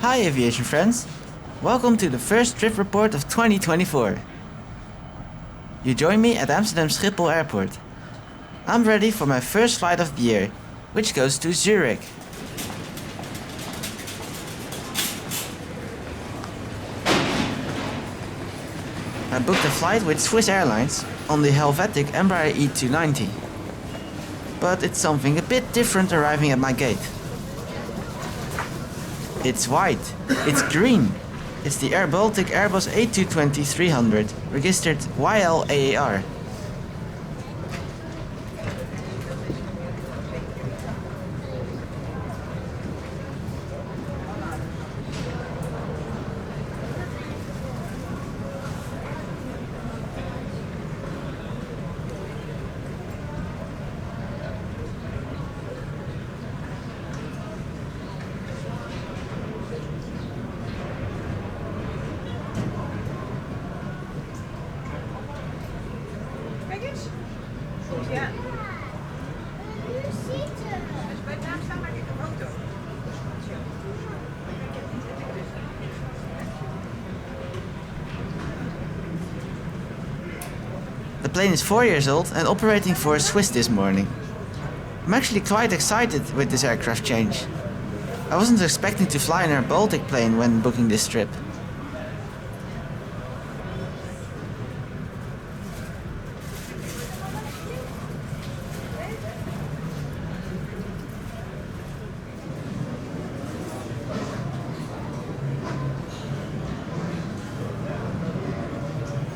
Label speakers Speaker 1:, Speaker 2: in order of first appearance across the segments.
Speaker 1: Hi aviation friends! Welcome to the first Tripreport of 2024. You join me at Amsterdam Schiphol airport. I'm ready for my first flight of the year, which goes to Zurich. I booked a flight with Swiss Airlines on the Helvetic Embraer E290. But it's something a bit different arriving at my gate. It's white, it's green. It's the Baltic Airbus A220-300, registered YL-AAR.
Speaker 2: Ja. Dus bij naam staan maak ik een foto.
Speaker 1: The plane is 4 years old and operating for Swiss this morning. I'm actually quite excited with this aircraft change. I wasn't expecting to fly in a Baltic plane when booking this trip.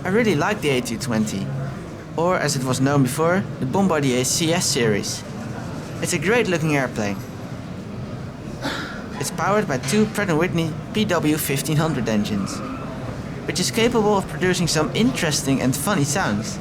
Speaker 1: I really like the A220, or as it was known before, the Bombardier CS series. It's a great looking airplane. It's powered by two Pratt & Whitney PW1500 engines, which is capable of producing some interesting and funny sounds.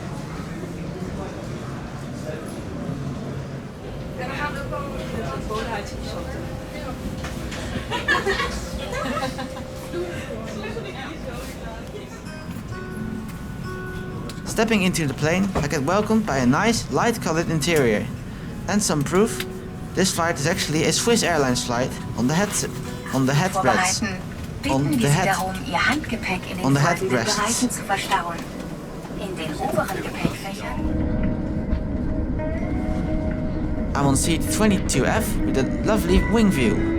Speaker 1: Stepping into the plane, I get welcomed by a nice, light-colored interior. And some proof, this flight is actually a Swiss Airlines flight on the headrests. On the headrests. I'm on seat 22F with a lovely wing view.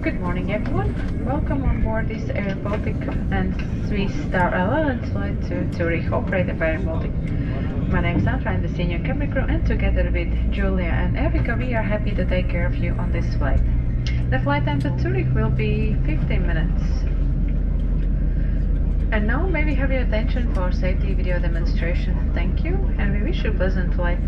Speaker 3: Good morning everyone, welcome on board this Air Baltic and Swiss Star Alliance flight to Zurich, operated by Air Baltic. My name is Sandra, I'm the senior cabin crew, and together with Julia and Erika we are happy to take care of you on this flight. The flight time to Zurich will be 15 minutes. And now may we have your attention for safety video demonstration. Thank you, and we wish you a pleasant flight.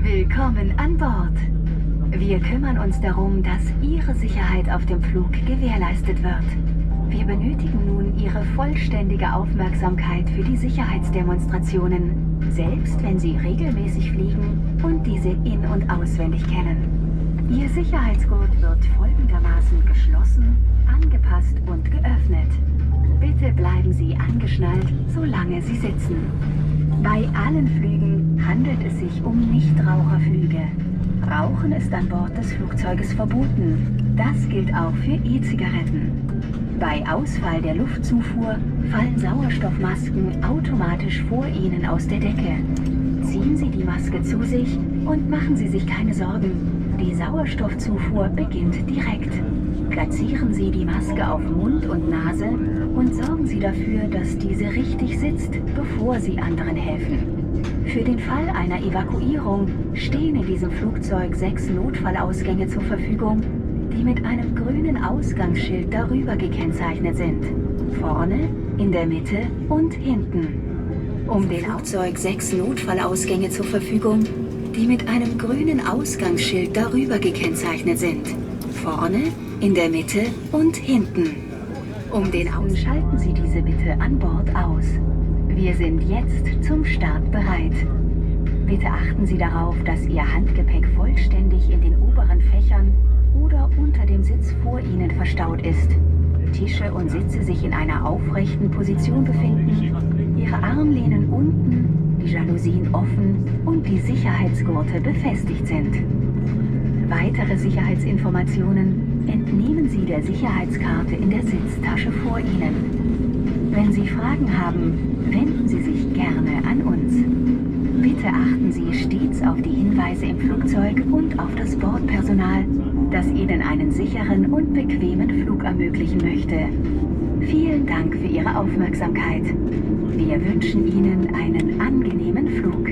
Speaker 4: Willkommen an Bord. Wir kümmern uns darum, dass Ihre Sicherheit auf dem Flug gewährleistet wird. Wir benötigen nun Ihre vollständige Aufmerksamkeit für die Sicherheitsdemonstrationen, selbst wenn Sie regelmäßig fliegen und diese in- und auswendig kennen. Ihr Sicherheitsgurt wird folgendermaßen geschlossen, angepasst und geöffnet. Bitte bleiben Sie angeschnallt, solange Sie sitzen. Bei allen Flügen handelt es sich um Nichtraucherflüge. Rauchen ist an Bord des Flugzeuges verboten. Das gilt auch für E-Zigaretten. Bei Ausfall der Luftzufuhr fallen Sauerstoffmasken automatisch vor Ihnen aus der Decke. Ziehen Sie die Maske zu sich und machen Sie sich keine Sorgen. Die Sauerstoffzufuhr beginnt direkt. Platzieren Sie die Maske auf Mund und Nase und sorgen Sie dafür, dass diese richtig sitzt, bevor Sie anderen helfen. Für den Fall einer Evakuierung stehen in diesem Flugzeug 6 Notfallausgänge zur Verfügung, die mit einem grünen Ausgangsschild darüber gekennzeichnet sind. Vorne, in der Mitte und hinten. Um den Flugzeug 6 Notfallausgänge zur Verfügung, die mit einem grünen Ausgangsschild darüber gekennzeichnet sind. Vorne, in der Mitte und hinten. Schalten Sie diese bitte an Bord aus. Wir sind jetzt zum Start bereit. Bitte achten Sie darauf, dass Ihr Handgepäck vollständig in den oberen Fächern oder unter dem Sitz vor Ihnen verstaut ist. Tische und Sitze sich in einer aufrechten Position befinden, Ihre Armlehnen unten, die Jalousien offen und die Sicherheitsgurte befestigt sind. Weitere Sicherheitsinformationen entnehmen Sie der Sicherheitskarte in der Sitztasche vor Ihnen. Wenn Sie Fragen haben, wenden Sie sich gerne an uns. Bitte achten Sie stets auf die Hinweise im Flugzeug und auf das Bordpersonal, das Ihnen einen sicheren und bequemen Flug ermöglichen möchte. Vielen Dank für Ihre Aufmerksamkeit. Wir wünschen Ihnen einen angenehmen Flug.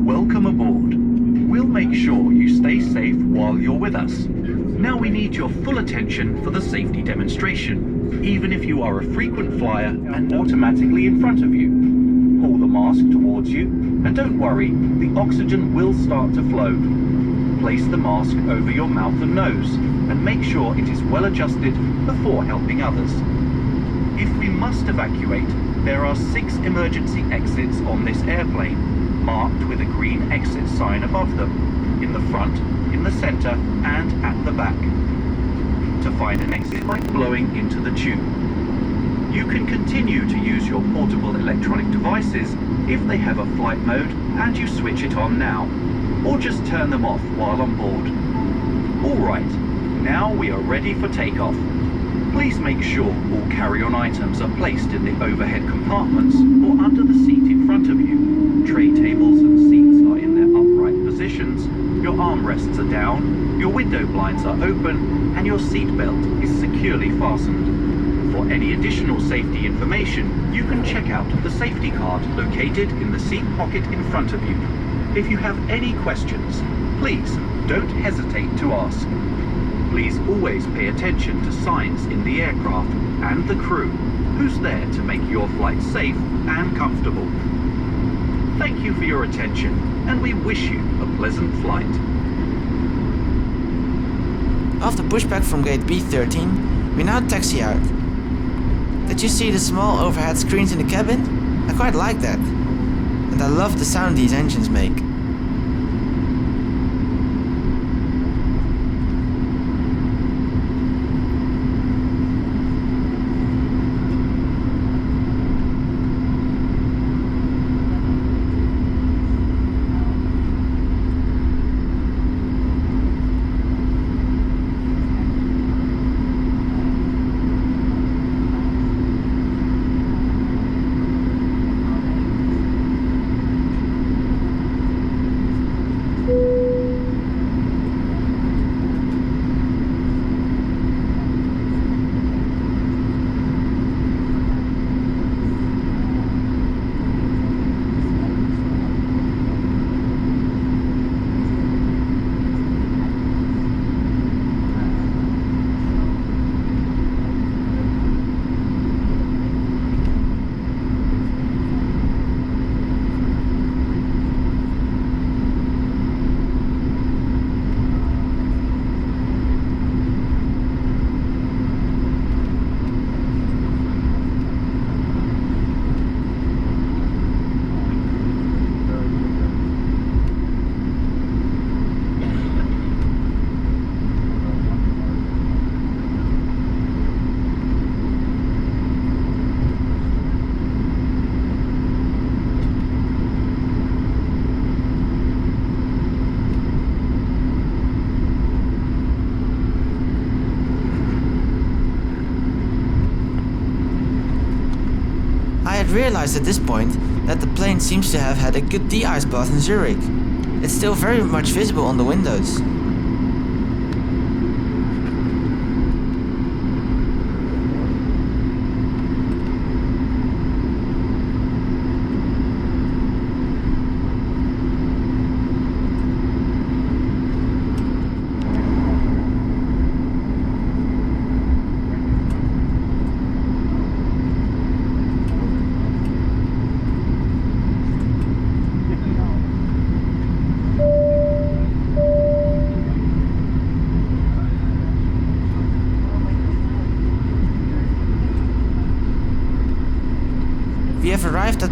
Speaker 5: Welcome aboard. We'll make sure you stay safe while you're with us. Now we need your full attention for the safety demonstration, even if you are a frequent flyer and automatically in front of you. Pull the mask towards you, and don't worry, the oxygen will start to flow. Place the mask over your mouth and nose, and make sure it is well adjusted before helping others. If we must evacuate, there are 6 emergency exits on this airplane, marked with a green exit sign above them, in the front, in the center, and at the back. To find an exit by blowing into the tube. You can continue to use your portable electronic devices if they have a flight mode and you switch it on now, or just turn them off while on board. Alright, now we are ready for takeoff. Please make sure all carry-on items are placed in the overhead compartments or under the seat in front of you. Tray tables and seats are in their upright positions, your armrests are down, your window blinds are open, and your seat belt is securely fastened. For any additional safety information, you can check out the safety card located in the seat pocket in front of you. If you have any questions, please don't hesitate to ask. Please always pay attention to signs in the aircraft and the crew, who's there to make your flight safe and comfortable. Thank you for your attention, and we wish you a pleasant flight.
Speaker 1: After pushback from gate B13, we now taxi out. Did you see the small overhead screens in the cabin? I quite like that. And I love the sound these engines make. Realized at this point that the plane seems to have had a good de-ice bath in Zurich. It's still very much visible on the windows.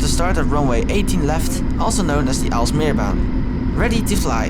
Speaker 1: to start at runway 18 left, also known as the Aalsmeerbaan. Ready to fly.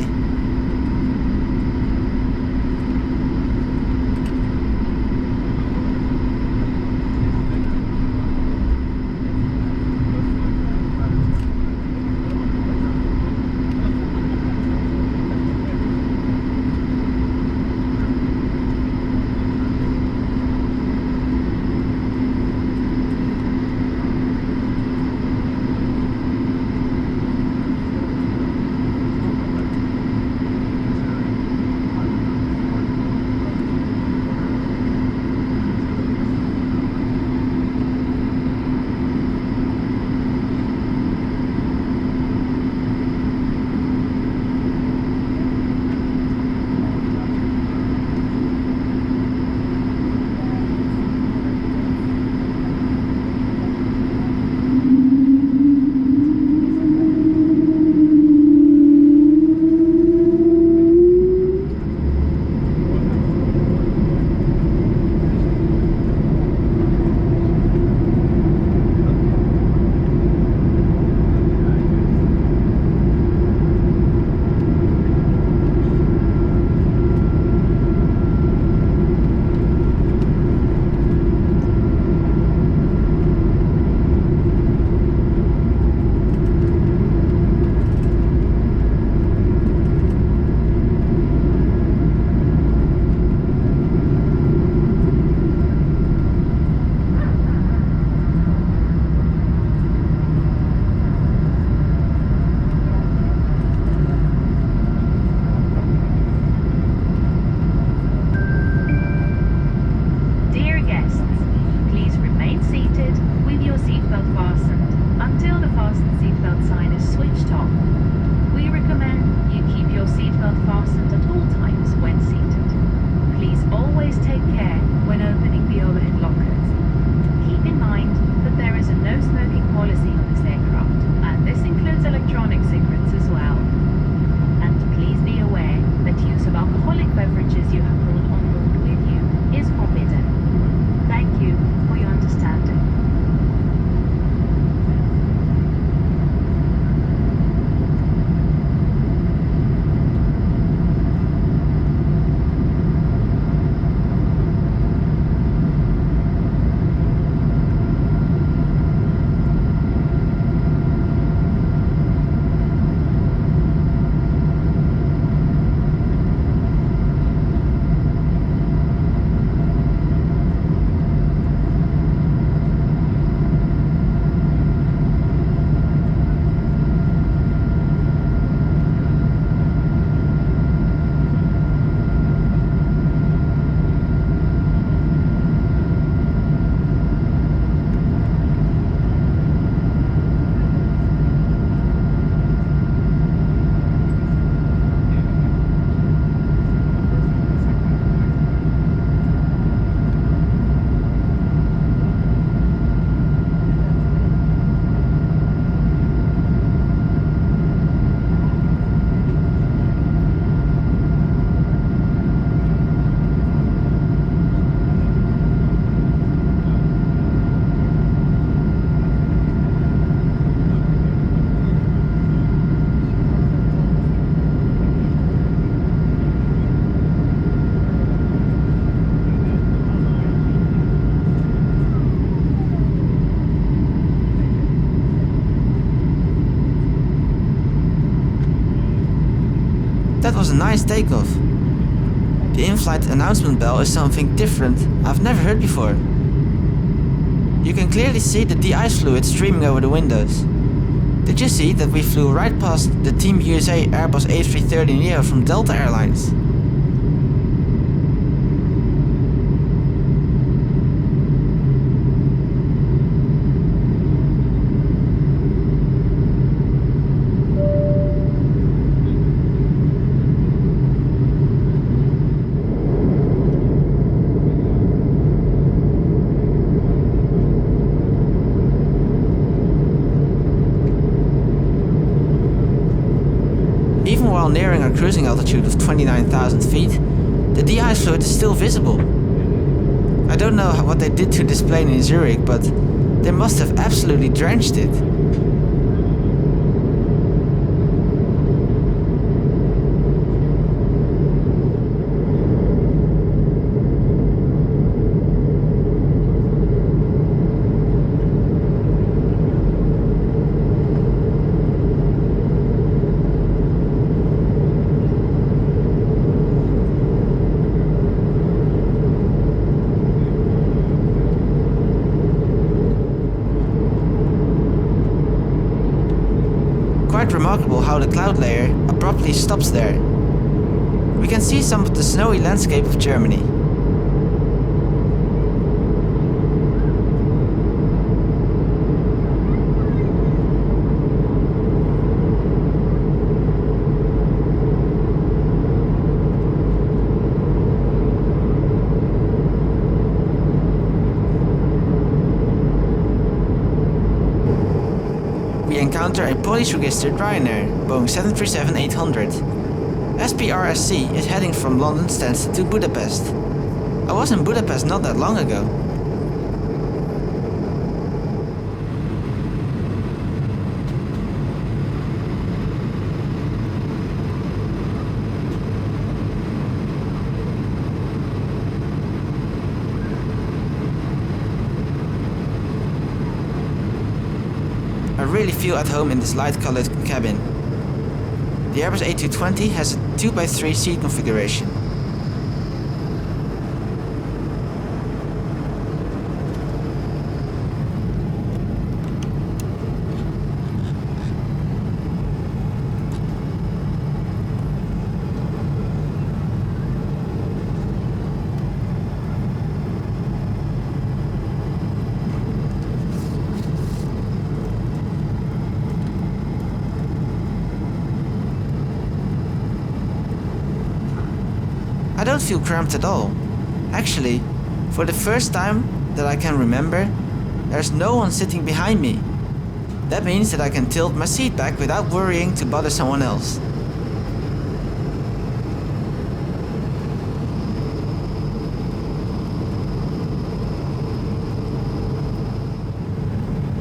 Speaker 1: That was a nice takeoff. The in-flight announcement bell is something different I've never heard before. You can clearly see the de-ice fluid streaming over the windows. Did you see that we flew right past the Team USA Airbus A330neo from Delta Airlines? Even while nearing our cruising altitude of 29,000 feet, the de-ice fluid is still visible. I don't know what they did to this plane in Zurich, but they must have absolutely drenched it. Quite remarkable how the cloud layer abruptly stops there. We can see some of the snowy landscape of Germany. We encounter a Polish-registered Ryanair, Boeing 737-800. SPRSC is heading from London Stansted to Budapest. I was in Budapest not that long ago. I really feel at home in this light-colored cabin. The Airbus A220 has a 2x3 seat configuration. I don't feel cramped at all. Actually, for the first time that I can remember, there's no one sitting behind me. That means that I can tilt my seat back without worrying to bother someone else.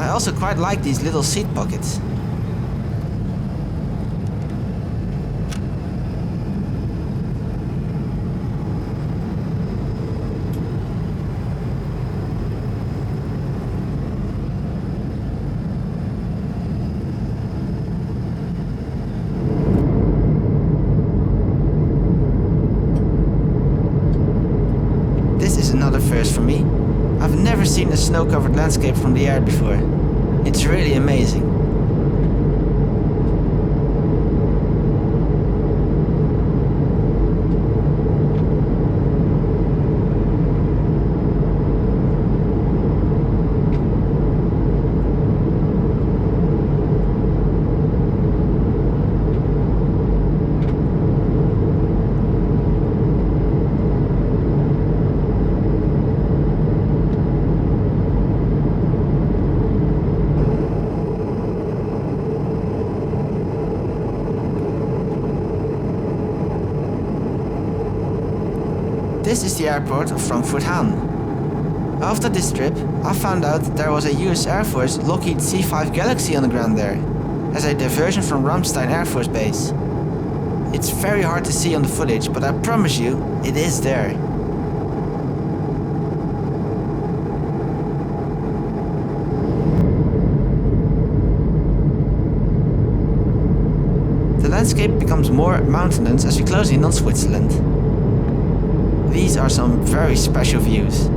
Speaker 1: I also quite like these little seat pockets. Another first for me. I've never seen a snow-covered landscape from the air before. It's really amazing. This is the airport of Frankfurt-Hahn. After this trip, I found out that there was a US Air Force Lockheed C-5 Galaxy on the ground there, as a diversion from Ramstein Air Force Base. It's very hard to see on the footage, but I promise you, it is there. The landscape becomes more mountainous as we close in on Switzerland. These are some very special views.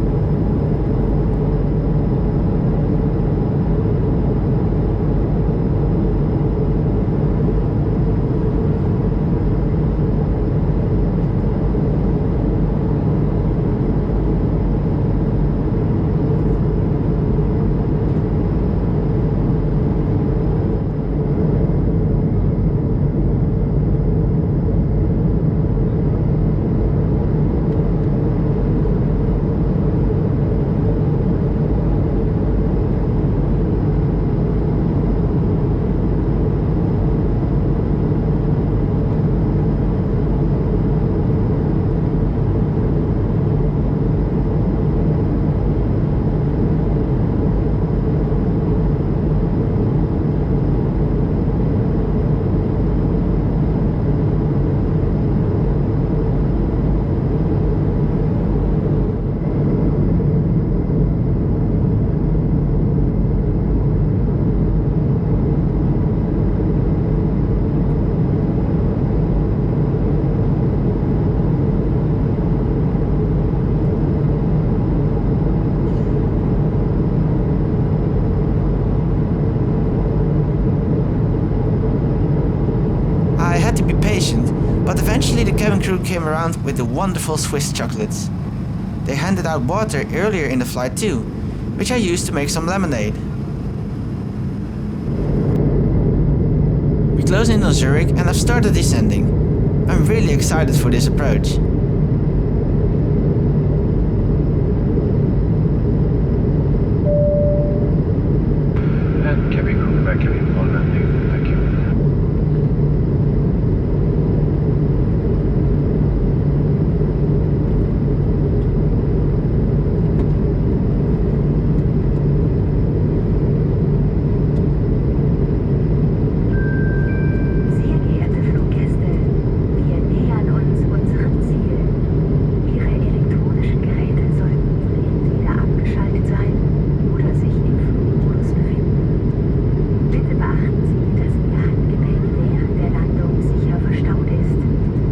Speaker 1: impatient, but eventually the cabin crew came around with the wonderful Swiss chocolates. They handed out water earlier in the flight too, which I used to make some lemonade. We close in on Zurich and I've started descending. I'm really excited for this approach.
Speaker 6: And cabin crew back in for landing. Thank you.
Speaker 4: Sehr geehrte Fluggäste, wir nähern uns unserem Ziel. Ihre elektronischen Geräte sollten entweder abgeschaltet sein oder sich im Flugmodus befinden. Bitte beachten Sie, dass Ihr Handgepäck während der Landung sicher verstaut ist,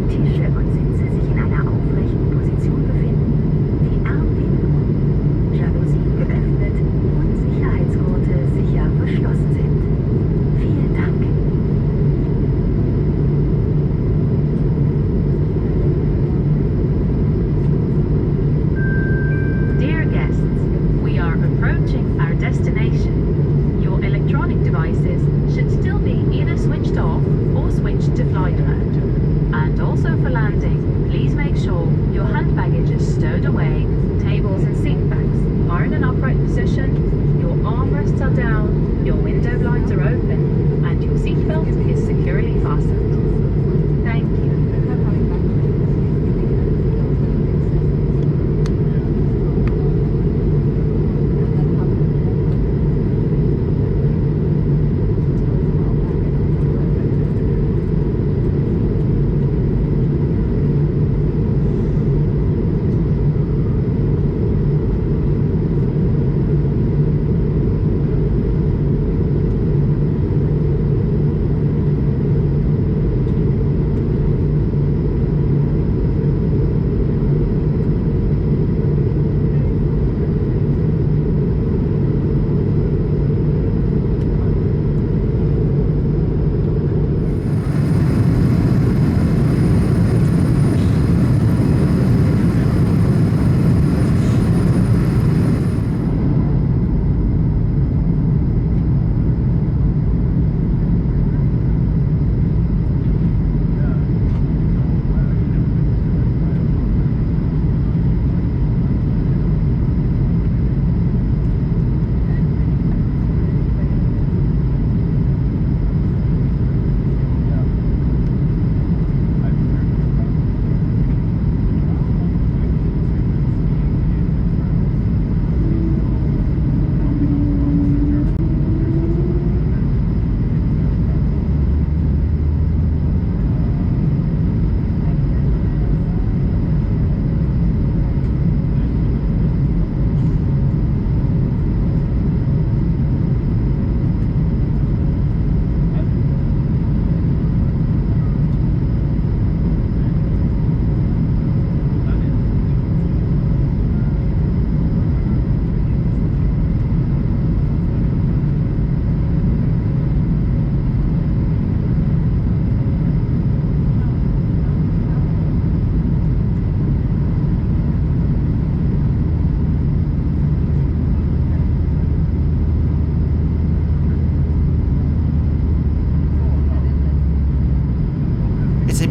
Speaker 4: Tische und Sitze sich in einer aufrechten Position befinden, die Armlehnen unten, Jalousien geöffnet und Sicherheitsgurte sicher verschlossen sind. Vielen Dank.
Speaker 7: Dear guests, we are approaching our destination. Your electronic devices should still be either switched off or switched to flight mode. And also for landing, please make sure your hand baggage is stowed away, tables and seat backs are in an upright position, your armrests are down, your window blinds are open, and your seatbelt is securely fastened. Thank you.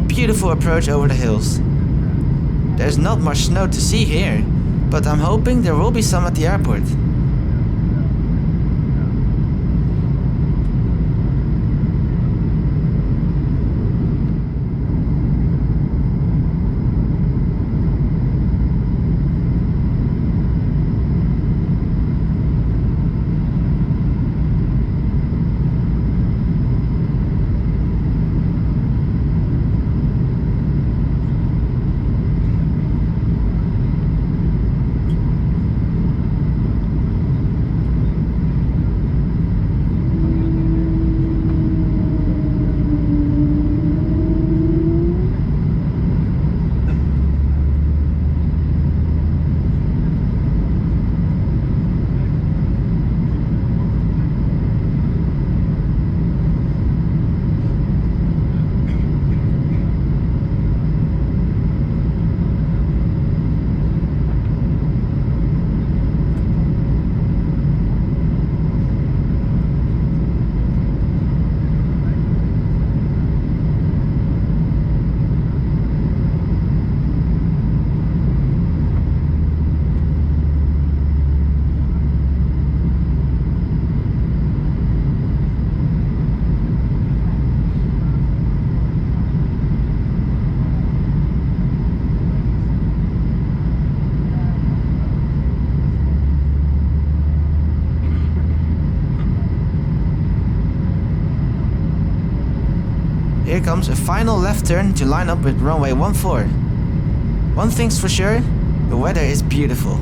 Speaker 1: Beautiful approach over the hills. There's not much snow to see here, but I'm hoping there will be some at the airport. Here comes a final left turn to line up with runway 14. One thing's for sure, the weather is beautiful.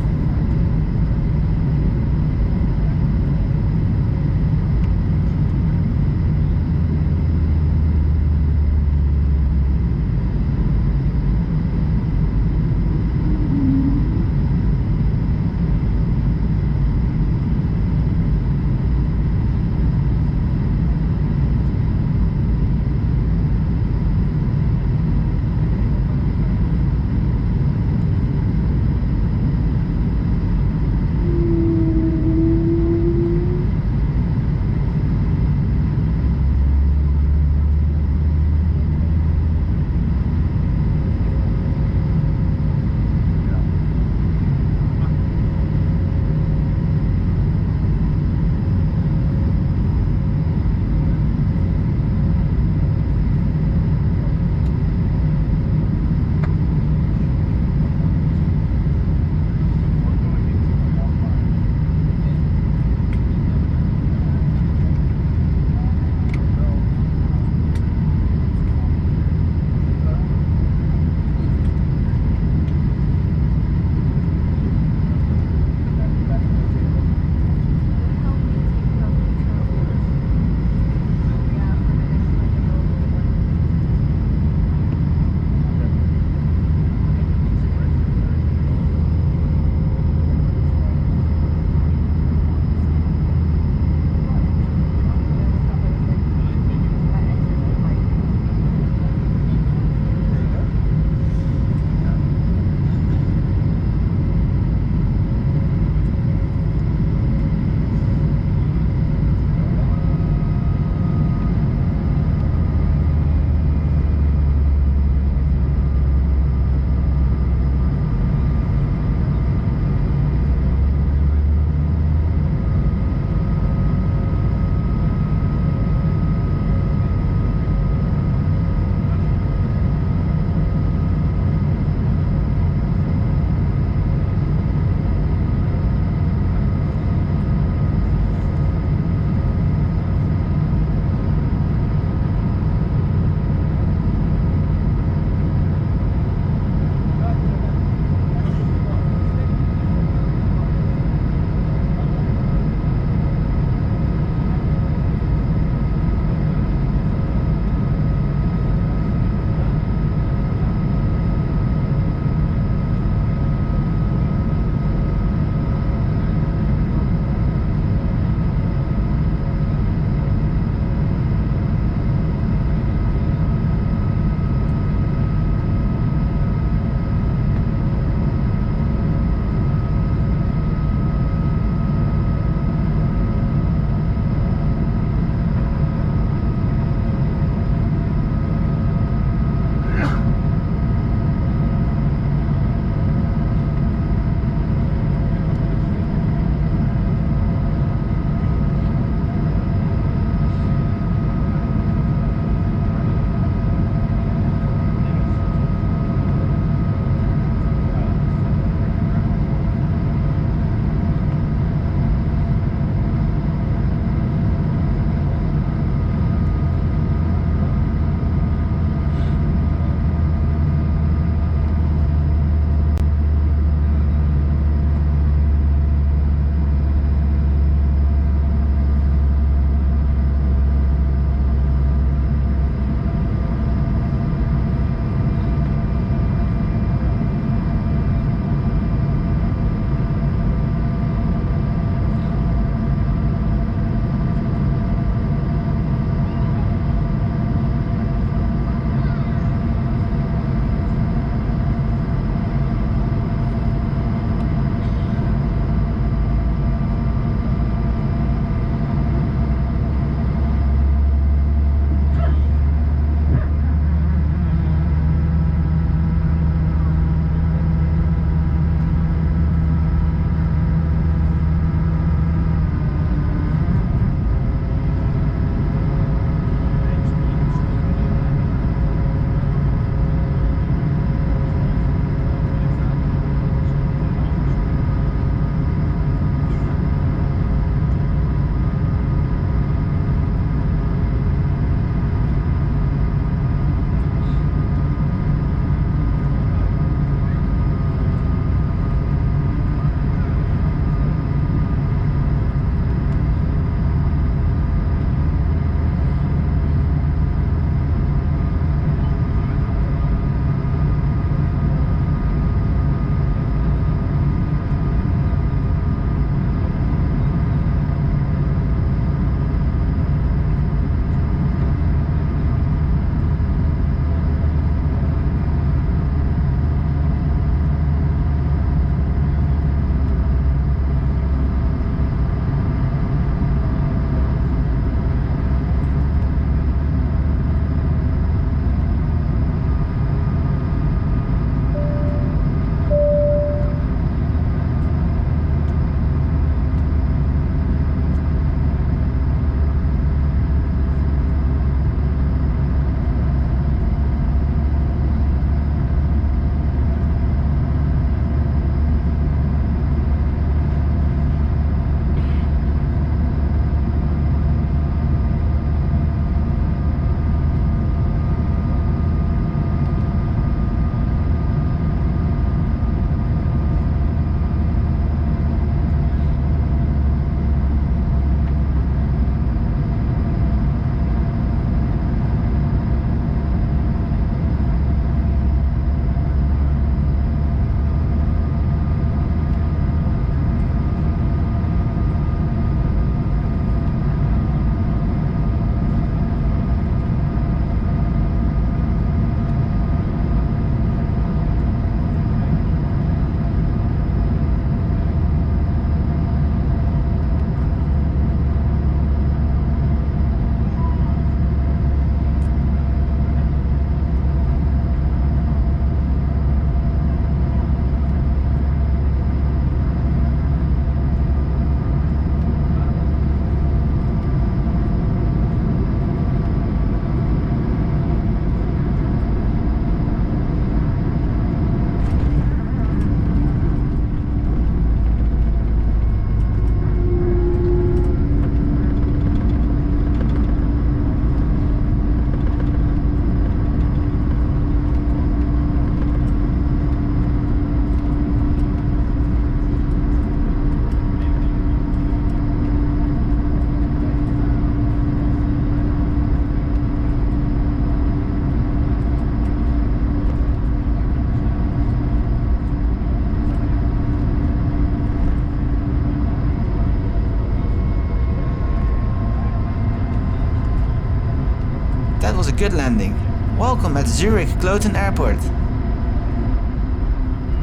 Speaker 1: That was a good landing. Welcome at Zurich Kloten Airport.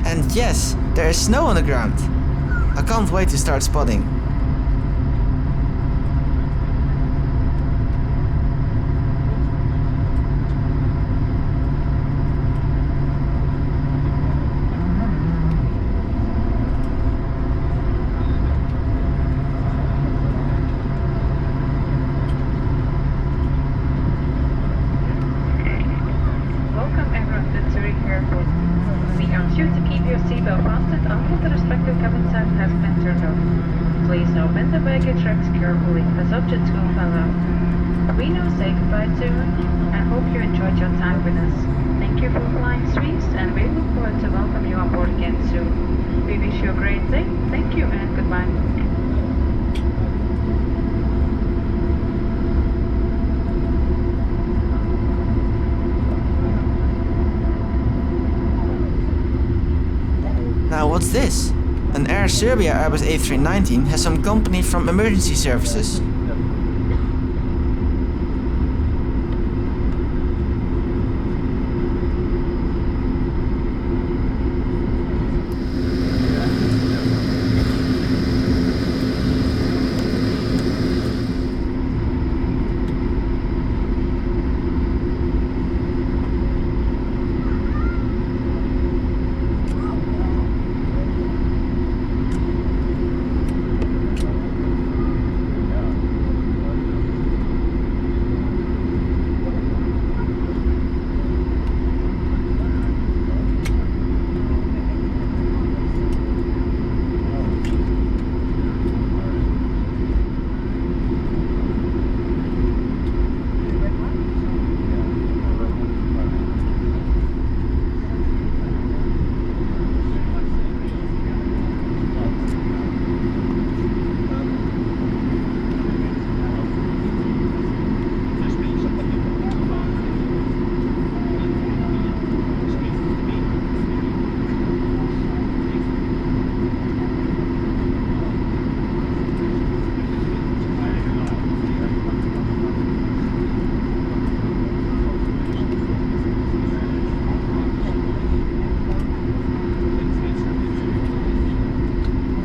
Speaker 1: And yes, there is snow on the ground. I can't wait to start spotting.
Speaker 3: Welcome everyone to Zurich Airport. We are due to keep your seatbelt fastened until the respective cabin sign has been turned off. Please open the baggage racks carefully as objects will fall out. We now say goodbye to you and hope you enjoyed your time with us. Thank you for flying Swiss and we look forward to welcome you on board again soon. We wish you a great day. Thank you and goodbye.
Speaker 1: Now what's this? An Air Serbia Airbus A319 has some company from emergency services.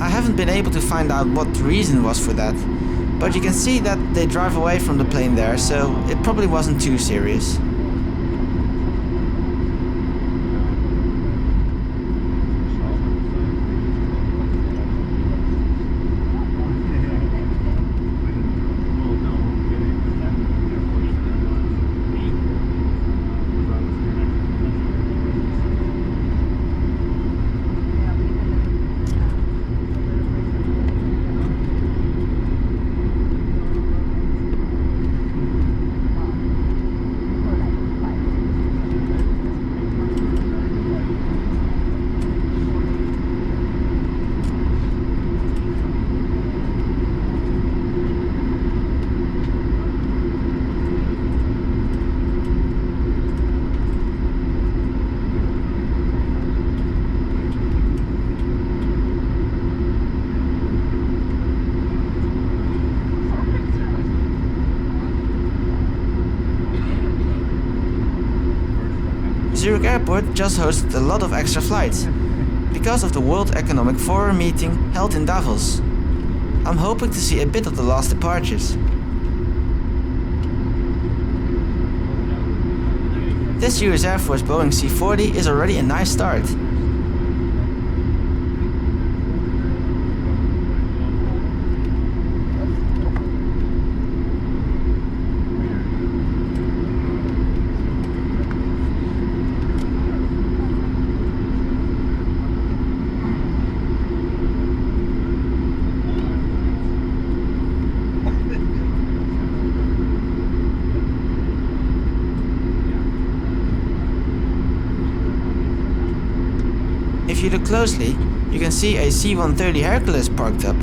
Speaker 1: I haven't been able to find out what the reason was for that, but you can see that they drive away from the plane there, so it probably wasn't too serious. Zurich Airport just hosted a lot of extra flights because of the World Economic Forum meeting held in Davos. I'm hoping to see a bit of the last departures. This US Air Force Boeing C-40 is already a nice start. If you look closely, you can see a C-130 Hercules parked up.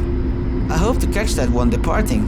Speaker 1: I hope to catch that one departing.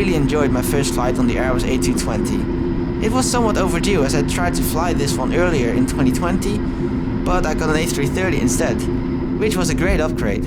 Speaker 1: really enjoyed my first flight on the Airbus A220. It was somewhat overdue as I tried to fly this one earlier in 2020, but I got an A330 instead, which was a great upgrade.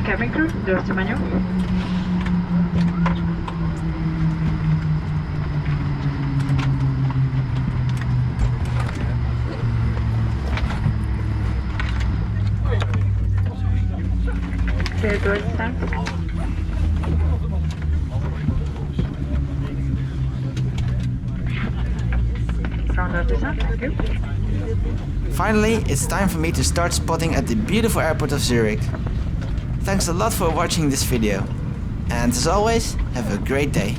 Speaker 3: Cabin crew, doors to manual. Clear doors time. Ground door descent, thank you.
Speaker 1: Finally, it's time for me to start spotting at the beautiful airport of Zurich. Thanks a lot for watching this video, and as always, have a great day.